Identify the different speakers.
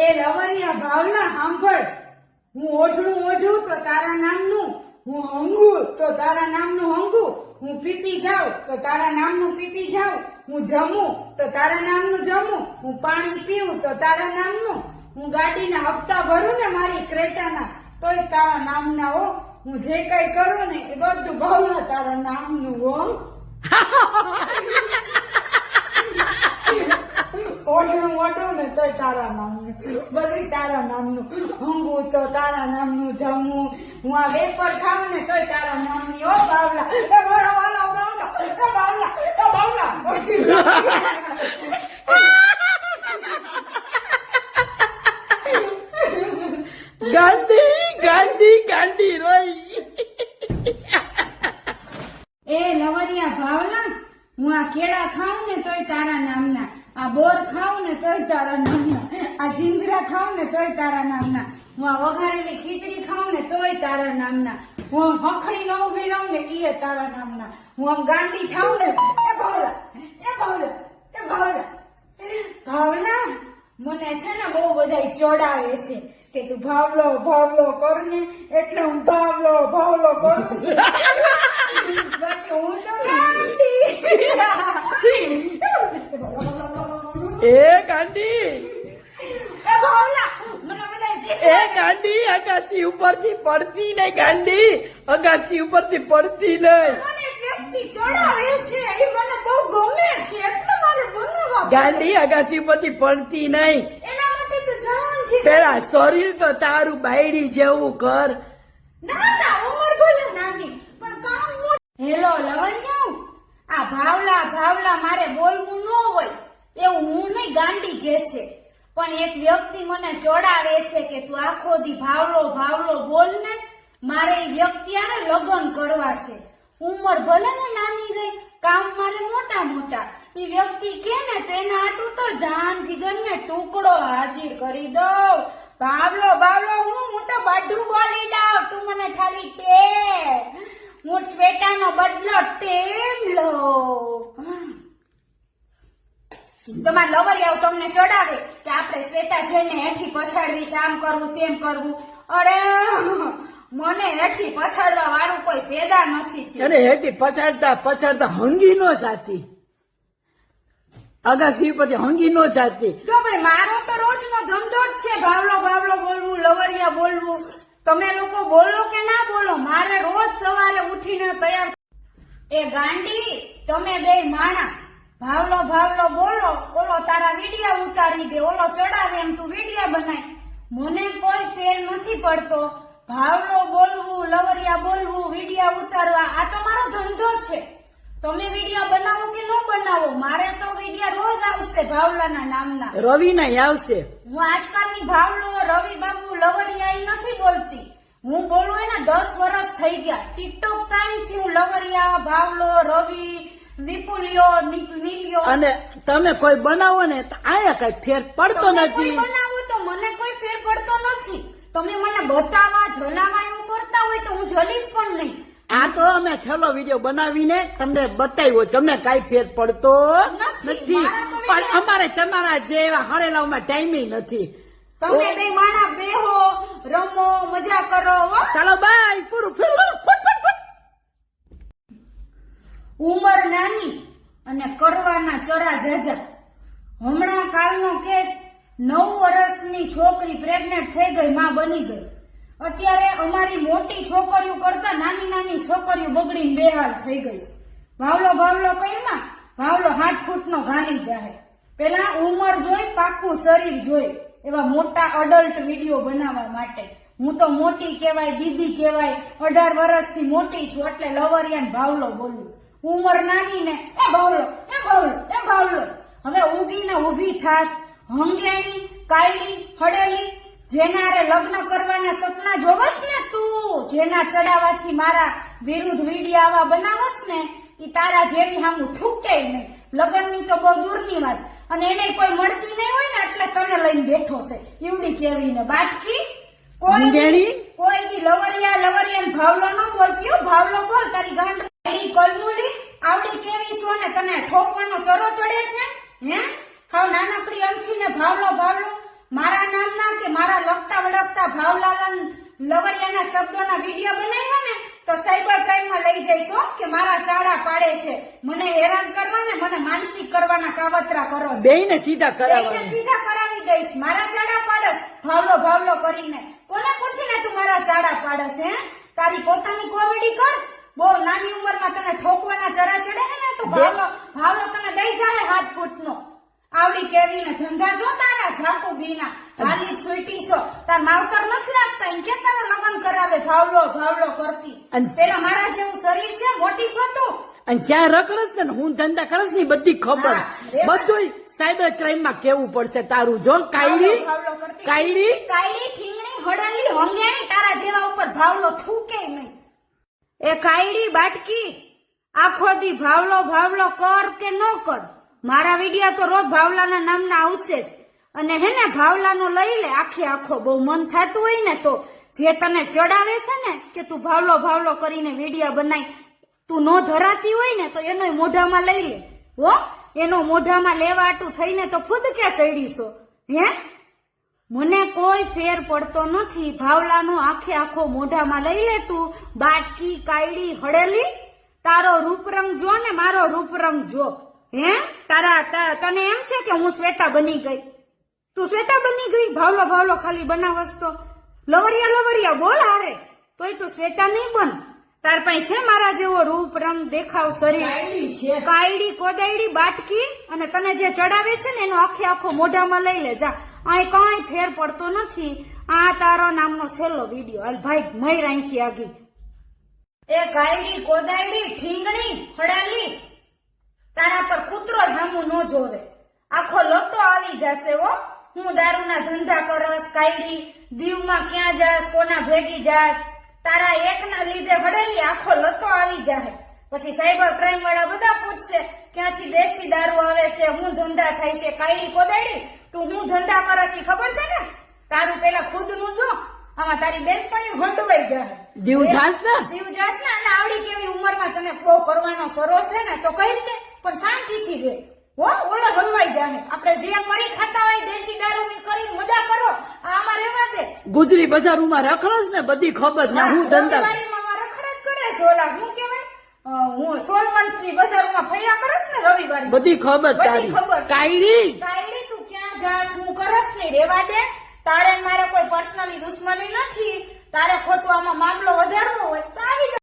Speaker 1: એ લવરિયા ભાવલા સાંભળ, હું ઓઢણું ઓઢું તો તારા નામનું, હું હંગું તો તારા નામનું હંગું, હું પીપી જાઉં તો તારા નામનું પીપી જાઉં, હું જમું તો તારા નામનું જમું, હું પાણી પીવું તો તારા નામનું, હું ગાડીના હપ્તા ભરું ને મારી ક્રેટાના તોય તારા નામના હો, હું જે કઈ કરું ને એ બધું ભાવલા તારા નામનું હો. ઓઢણું ઓઢું ને તોય તારા નામનું, બધું તારા નામનું, હંગું તો તારા નામનું, જમવું, હું આ વેફર ખાઉં ને તોય તારા નામની હો બાવલા. એ મારા વાલા બાવલા, એ બાવલા, એ બાવલા.
Speaker 2: ગાંડી ગાંડી ગાંડી રોઈ.
Speaker 1: એ લવરિયા ભાવલા, હું આ કેળા ખાઉં ને તોય તારા નામના, આ બોર ખાઉં ને તોય તારા નામના, આ જીંજરા ખાઉં ને તોય તારા નામના, હું આ વઘારેલી ખીચડી ખાઉં ને તોય તારા નામના, હું હખડી ન ઉભી રહું ને એ તારા નામના, હું આમ ગાંડી ખાઉં ને એ ભાવલા, એ ભાવલા, એ ભાવલા. ભાવલા, મને છે ને બહુ બધા ચોડાવે છે કે તું ભાવલો ભાવલો કર ને, એટલે હું ભાવલો ભાવલો કરું છું. બાકી હું તો ગાંડી.
Speaker 2: એ ગાંડી,
Speaker 1: એ ભાવલા, મને બધા
Speaker 2: એ ગાંડી અગાસી ઉપરથી પડતી નહીં, ગાંડી અગાસી ઉપરથી પડતી નહીં.
Speaker 1: મને વ્યક્તિ ચડાવે છે એ મને બહુ ગમે છે એટલે મારે બનાવવા.
Speaker 2: ગાંડી અગાસી ઉપરથી પડતી નહીં.
Speaker 1: એના માટે તો જાણ છે.
Speaker 2: પેલા શરીર તો તારું બાયડી જેવું કર.
Speaker 1: ના ના, ઉંમર બોલું નાની પણ કામ મોટું. હેલો લવણ્યા, આ ભાવલા ભાવલા મારે બોલવું ન હોય એવું હું નહીં, ગાંડી કે છે. પણ એક વ્યક્તિ મને ચોડાવે છે કે તું આખો દી ભાવલો ભાવલો બોલ ને, મારે એ વ્યક્તિ આને લગ્ન કરવા છે. ઉંમર ભલે ને નાની રહી, કામ મારે મોટા મોટા. એ વ્યક્તિ કે ને તો એના આટલું તો જાન જીગર ને ટુકડો હાજર કરી દઉં. ભાવલો ભાવલો હું મોટો બાઢું બોલી દઉં, તું મને ખાલી ટે, હું શ્વેતાનો બદલો ટેમ લો. તમારા લવરિયાઓ તમને ચડાવે કે આપણે શ્વેતા જઈને હેઠી પછાડવી, આમ કરવું તેમ કરવું. અરે મને હેઠી પછાડવા વાળું કોઈ પેદા નથી થયું.
Speaker 2: અને હેઠી પછાડતા પછાડતા હંગી નો જાતી, અગાસી પરથી હંગી નો જાતી.
Speaker 1: જો ભાઈ, મારો તો રોજનો ધંધો જ છે ભાવલો ભાવલો બોલવું, લવરિયા બોલવું. તમે લોકો બોલો કે ના બોલો, મારે રોજ સવારે ઉઠીને તૈયાર. એ ગાંડી, તમે બે માણા ભાવલો ભાવલો બોલો, ઓલો તારા વિડિયા ઉતારી દે, ઓલો ચડાવે એમ તું વિડિયા બનાય. મને કોઈ ફેર નથી પડતો. ભાવલો બોલવું, લવરિયા બોલવું, વિડિયા ઉતારવા, આ તો મારો ધંધો છે. તમે વિડિયા બનાવો કે ન બનાવો, મારે તો વિડિયા રોજ આવશે ભાવલાના નામના.
Speaker 2: રવિ ના આવશે.
Speaker 1: હું આજકાલની ભાવલો, રવિ બાબુ, લવરિયા એ નથી બોલતી. હું બોલું એના 10 વર્ષ થઈ ગયા. ટિકટોક ટાઈમ થી હું લવરિયા, ભાવલો, રવિ, વિપુલિયો, નીલિયો.
Speaker 2: અને તમે કોઈ બનાવો ને તો આયા કઈ ફેર પડતો
Speaker 1: તમે
Speaker 2: નથી.
Speaker 1: કોઈ બનાવો તો મને કોઈ ફેર પડતો નથી. તમે મને બતાવવા, જલાવા એવું કરતા હોય તો હું જલીશ પણ નહીં.
Speaker 2: આ તો અમે છેલ્લો વિડીયો બનાવીને તમને બતાવ્યો, તમને કઈ ફેર પડતો નથી. પણ અમારે તમારા જેવા હરેલાઓમાં ટાઈમિંગ નથી.
Speaker 1: તમે બે માણા બેહો, રમો, મજા કરો.
Speaker 2: ચાલો બાય, પૂરું.
Speaker 1: ઉંમર નાની અને કરવાના ચરા જાજા. હમણાં કાલનો કેસ, 9 વર્ષની છોકરી પ્રેગ્નેન્ટ થઈ ગઈ, માં બની ગઈ. અત્યારે અમારી મોટી છોકરીઓ કરતા નાની નાની છોકરીઓ બગડીને બેહાલ થઈ ગઈ. ભાવલો ભાવલો કઈમાં ભાવલો 7 ફૂટનો ઘાલી જાય. પેલા ઉંમર જોઈ, પાકું શરીર જોઈ, એવા મોટા અડલ્ટ વિડીયો બનાવવા માટે. હું તો મોટી કહેવાય, દીદી કહેવાય, 18 વર્ષથી મોટી છું એટલે લવરિયાને ભાવલો બોલું. ઉંમર નાની ને એ ભાવલો, એ ભાવલો, એ ભાવલો. હવે ઉગીને ઉભી થાસ, હંગેણી, કાયલી, હડેલી, જેનારે લગ્ન કરવાના સપના જોવસ ને તું, જેના ચડાવાથી મારા વિરુદ્ધ વિડિયા આવા બનાવસ ને, ઈ તારા જેવી હામું થૂકે નહીં. લગ્નની તો બહુ દૂરની વાત. અને એને કોઈ મળતી નહીં હોય ને એટલે તને લઈને બેઠો છે ઈવડી કેવી ને બાટકી. કોઈ લવરિયા લવરિયા ભાવલો ન બોલતી હો, ભાવલો બોલ. તારી ગાંડ કલમુલી આવડી કેવી છો ને તને ઠોકવાનો ચરો ચડે છે હે? હાવ નાનકડી અમથી ને ભાવલો ભાવલો. મારા નામ મારા ભાવલાલ લવરિયાના શબ્દોના વિડીયો બનાવ્યા ને તો સાયબર ક્રાઇમમાં લઈ જઈશો કે મારા ચાડા પાડે છે, મને હેરાન કરવા ને મને માનસિક કરવાના કાવતરા કરો છો.
Speaker 2: બેયને સીધા
Speaker 1: બેયને
Speaker 2: કરાવવાની.
Speaker 1: સીધા કરાવી દઈશ. મારા ચાડા પાડસ ભાવલો ભાવલો કરીને. કોને પૂછીને તું મારા ચાડા પાડસ? હે, તારી પોતાની કોમેડી કર. બહુ નાની ઉંમરમાં તને ઠોકવાના ચરા ચડે છે ને તો ભાવલો ભાવલો તને દઈ જાય 7 ફૂટનો. આવડી કેવી ને ધંધા જો તારા ઝાકુ બીના હાલી સુઈટી છો. તાર માવતર નથી લાગતા એમ કે તારા લગ્ન કરાવે ભાવલો ભાવલો કરતી. પેલા મારા જેવું શરીર છે, મોટી છો તું.
Speaker 2: અને ક્યાં રખડસ ને હું ધંધા કરસ ની બધી ખબર
Speaker 1: હા,
Speaker 2: છે. બધું સાયબર ક્રાઇમ માં કેવું પડશે તારું. જો કાયડી
Speaker 1: ભાવલો કરતી.
Speaker 2: કાયડી
Speaker 1: કાયડી થીંગણી હડલી હોંગેણી તારા જેવા ઉપર ભાવલો થૂકે નહીં. એ કાયડી બાટકી આખો દી ભાવલો ભાવલો કર કે ન કર, મારા વિડિયા તો રોજ ભાવલાના નામના આવશે જ. અને હે ને ભાવલાનો લઈ લે આખે આખો. બહુ મન થતું હોય ને તો જે તને ચડાવે છે ને કે તું ભાવલો ભાવલો કરીને વિડિયા બનાવી, તું નો ધરાતી હોય ને તો એનો મોઢામાં લઈ લે. હો, એનો મોઢામાં લેવાટું થઈને તો ખુદ કે સડીશો. હે, મને કોઈ ફેર પડતો નથી. ભાવલાનો આખે આખો મોઢામાં લઈ લે તું. બાટકી કાયડી હડેલી, તારો રૂપરંગ જો ને મારો રૂપરંગ જો. હે, તને એમ છે કે હું શ્વેતા બની ગઈ? તું શ્વેતા બની ગઈ? ભાવલો ભાવલો ખાલી બનાવસ તો લવરિયા લવરિયા બોલ હારે, તોય તું શ્વેતા નહીં બન. તાર પાસે છે મારા જેવો રૂપ રંગ દેખાવ શરીર? કાયડી કોદાયડી બાટકી. અને તને જે ચડાવે છે ને એનો આખે આખો મોઢામાં લઈ લે જા. અહીં કઈ ફેર પડતો નથી. આ તારો નામનો છેલ્લો વિડીયો. હાલ ભાઈ મય અહીંથી આગી. એ કાયડી કોદાયડી ઠીંગણી હડાલી, તારા પર કૂતરો જામું ન જોવે. આખો લોતો આવી જશે. હો, હું દારૂના ધંધા કરસ. કાયડી દીવમાં ક્યાં જાસ, કોના ભેગી જાસ? તારા એકના લીધે હડેલી આખો લતો આવી જાય. પછી સાયબર ક્રાઇમ વાળા બધા પૂછશે ક્યાંથી દેશી દારૂ આવે છે, હું ધંધા થાય છે. કાયડી કોદાયડી તું હું ધંધા કરસ ખબર છે ને? તારું પેલા ખુદનું જો, આમાં તારી બેનપણી હંડવાઈ જાય.
Speaker 2: દીવ જાસ ને
Speaker 1: અને આવડી કેવી ઉંમરમાં તને બહુ કરવાનો સરો છે ને તો કહી દે, પણ શાંતિથી રહે. હો, ઓળો હલવાઈ જાય. આપણે જે કરી ખાતા હોય દેશી દારૂ ની કરીને મજા કરો, આમાં રહેવા દે.
Speaker 2: ગુજરી બજારમાં રખડસ ને બધી ખબર ના હું ધંધા
Speaker 1: રવિવારીમાં રખડા જ કરે છે. ઓલા હું કેવાય, હું સોલવંતની બજારમાં ફર્યા કરસ ને રવિવારે.
Speaker 2: બધી ખબર તારી. કાયડી
Speaker 1: કાયડી તું ક્યાં જાસ, હું કરસ નહીં, રેવા દે. તારે મારે કોઈ પર્સનલી દુશ્મની નથી. તારે ખોટું આમાં મામલો વધારવો હોય તો આવી